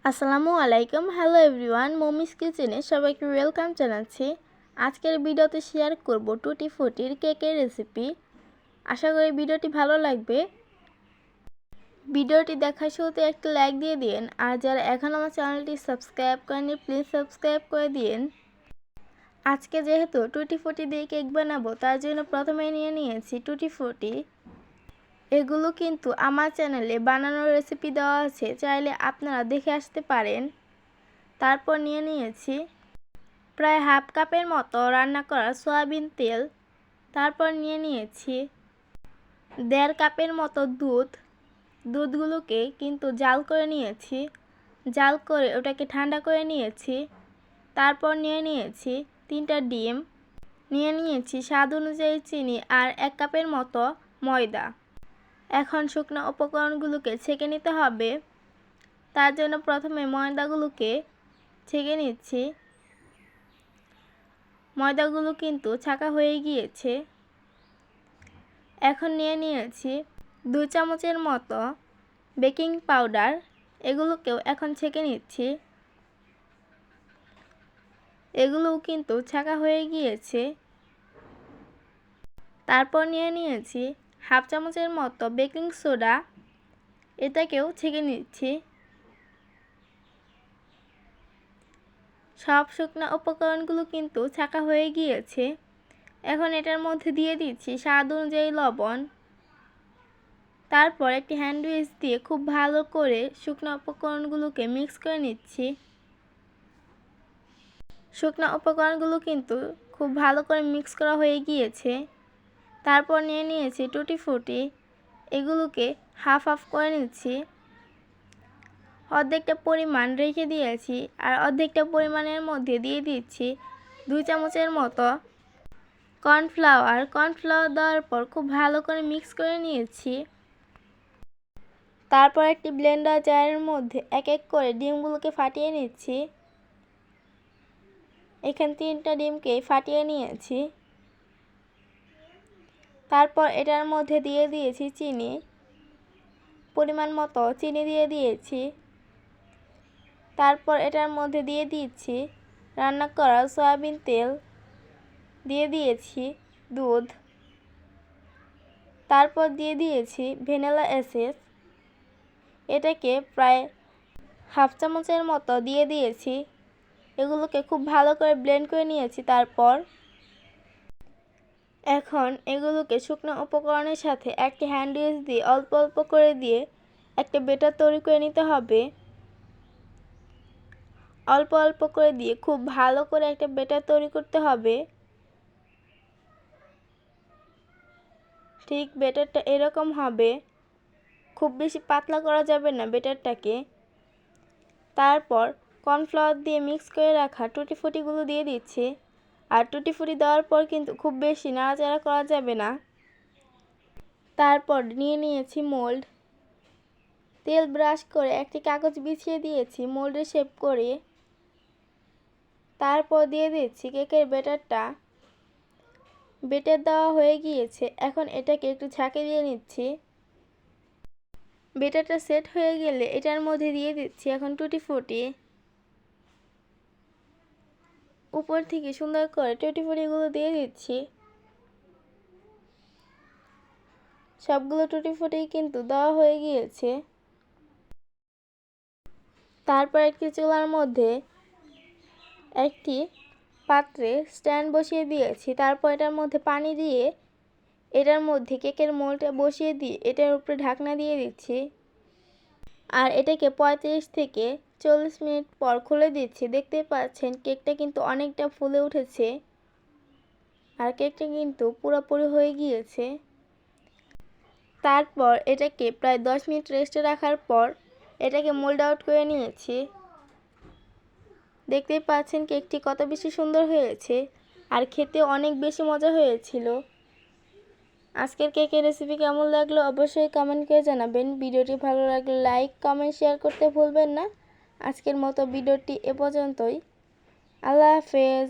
আসসালামু আলাইকুম। Hello everyone, মমিস কিচেনে সবাইকে ওয়েলকাম জানাচ্ছি। আজকের ভিডিওতে শেয়ার করব টুটি ফুটির কেকের রেসিপি। আশা করি ভিডিওটি ভালো লাগবে। ভিডিওটি দেখার শুরুতে একটা লাইক দিয়ে দিন, আর যারা এখন আমার চ্যানেলটি সাবস্ক্রাইব করেনি প্লিজ সাবস্ক্রাইব করে দিন। আজকে যেহেতু টুটি ফুটি দিয়ে কেক বানাবো, তার জন্য প্রথমে নিয়ে নিয়েছি টুটি ফুটি। এগুলো কিন্তু আমার চ্যানেলে বানানোর রেসিপি দেওয়া আছে, চাইলে আপনারা দেখে আসতে পারেন। তারপর নিয়ে নিয়েছি প্রায় হাফ কাপের মতো রান্না করা সয়াবিন তেল। তারপর নিয়ে নিয়েছি 1.5 কাপের মতো দুধগুলোকে কিন্তু জাল করে নিয়েছি। জাল করে ওটাকে ঠান্ডা করে নিয়েছি। তারপর নিয়ে নিয়েছি 3টা ডিম, নিয়ে নিয়েছি স্বাদ অনুযায়ী চিনি আর 1 কাপের মতো ময়দা। এখন শুকনো উপকরণগুলোকে ছেঁকে নিতে হবে। তার জন্য প্রথমে ময়দাগুলোকে ছেঁকে নিচ্ছি। ময়দাগুলো কিন্তু ছাঁকা হয়ে গিয়েছে। এখন নিয়ে নিয়েছি 2 চামচের মতো বেকিং পাউডার। এগুলোকেও এখন ছেঁকে নিচ্ছি। এগুলোও কিন্তু ছাঁকা হয়ে গিয়েছে। তারপর নিয়ে নিয়েছি হাফ চামচের মতো বেকিং সোডা। এটাকেও ছেঁকে নিচ্ছি। সব শুকনো উপকরণগুলো কিন্তু ছাঁকা হয়ে গিয়েছে। এখন এটার মধ্যে দিয়ে দিচ্ছি স্বাদ অনুযায়ী লবণ। তারপর একটি হ্যান্ড উইস্ক দিয়ে খুব ভালো করে শুকনো উপকরণগুলোকে মিক্স করে নিচ্ছি। শুকনো উপকরণগুলো কিন্তু খুব ভালো করে মিক্স করা হয়ে গিয়েছে। তারপর নিয়ে নিয়েছি টুটি ফুটি। এগুলোকে হাফ হাফ করে নিচ্ছি। অর্ধেকটা পরিমাণ রেখে দিয়েছি, আর অর্ধেকটা পরিমাণের মধ্যে দিয়ে দিচ্ছি 2 চামচের মতো কর্নফ্লাওয়ার। কর্নফ্লাওয়ার দেওয়ার পর খুব ভালো করে মিক্স করে নিয়েছি। তারপর একটি ব্লেন্ডার জারের মধ্যে এক এক করে ডিমগুলোকে ফাটিয়ে নিচ্ছি। এখানে 3টা ডিমকে ফাটিয়ে নিয়েছি। তারপর এটার মধ্যে দিয়ে দিয়েছি চিনি, পরিমাণ মতো চিনি দিয়ে দিয়েছি। তারপর এটার মধ্যে দিয়ে দিচ্ছি রান্না করা সয়াবিন তেল, দিয়ে দিয়েছি দুধ। তারপর দিয়ে দিয়েছি ভ্যানিলা এসেন্স। এটাকে প্রায় হাফ চামচের মতো দিয়ে দিয়েছি। এগুলোকে খুব ভালো করে ব্লেন্ড করে নিয়েছি। তারপর এখন এগুলোকে শুকনো উপকরণের সাথে একটি হ্যান্ড উইস্ক দিয়ে অল্প অল্প করে দিয়ে একটা ব্যাটার তৈরি করে নিতে হবে। অল্প অল্প করে দিয়ে খুব ভালো করে একটা ব্যাটার তৈরি করতে হবে। ঠিক ব্যাটারটা এরকম হবে, খুব বেশি পাতলা করা যাবে না ব্যাটারটাকে। তারপর কর্নফ্লাওয়ার দিয়ে মিক্স করে রাখা টুটি ফুটিগুলো দিয়ে দিচ্ছি। আর টুটি ফুটি দেওয়ার পর কিন্তু খুব বেশি নাড়াচাড়া করা যাবে না। তারপর নিয়ে নিয়েছি মোল্ড। তেল ব্রাশ করে একটি কাগজ বিছিয়ে দিয়েছি মোল্ডের শেপ করে। তারপর দিয়ে দিচ্ছি কেকের ব্যাটারটা। ব্যাটার দেওয়া হয়ে গিয়েছে। এখন এটাকে একটু ঝাঁকে দিয়ে নিচ্ছি। ব্যাটারটা সেট হয়ে গেলে এটার মধ্যে দিয়ে দিচ্ছি এখন টুটি ফুটি। উপর থেকে সুন্দর করে টুটি ফুটিগুলো দিয়ে দিচ্ছি। সবগুলো টুটি ফুটি কিন্তু দেওয়া হয়ে গিয়েছে। তারপর একটি চুলার মধ্যে একটি পাত্রে স্ট্যান্ড বসিয়ে দিয়েছি। তারপর এটার মধ্যে পানি দিয়ে এটার মধ্যে কেকের মোল্ডটা বসিয়ে দিয়ে এটার উপরে ঢাকনা দিয়ে দিচ্ছি। আর এটাকে 35 থেকে 40 মিনিট পর খুলে দিচ্ছি। দেখতেই পাচ্ছেন কেকটা কিন্তু অনেকটা ফুলে উঠেছে, আর কেকটা কিন্তু পুরোপুরি হয়ে গিয়েছে। তারপর এটাকে প্রায় 10 মিনিট রেস্টে রাখার পর এটাকে মোল্ড আউট করে নিয়েছি। দেখতেই পাচ্ছেন কেকটি কত বেশি সুন্দর হয়েছে, আর খেতে অনেক বেশি মজা হয়েছিল। আজকের কেকের রেসিপি কেমন লাগলো অবশ্যই কমেন্ট করে জানাবেন। ভিডিওটি ভালো লাগলে লাইক কমেন্ট শেয়ার করতে ভুলবেন না। আজকের মতো ভিডিওটি এ পর্যন্তই। আল্লাহ হাফেজ।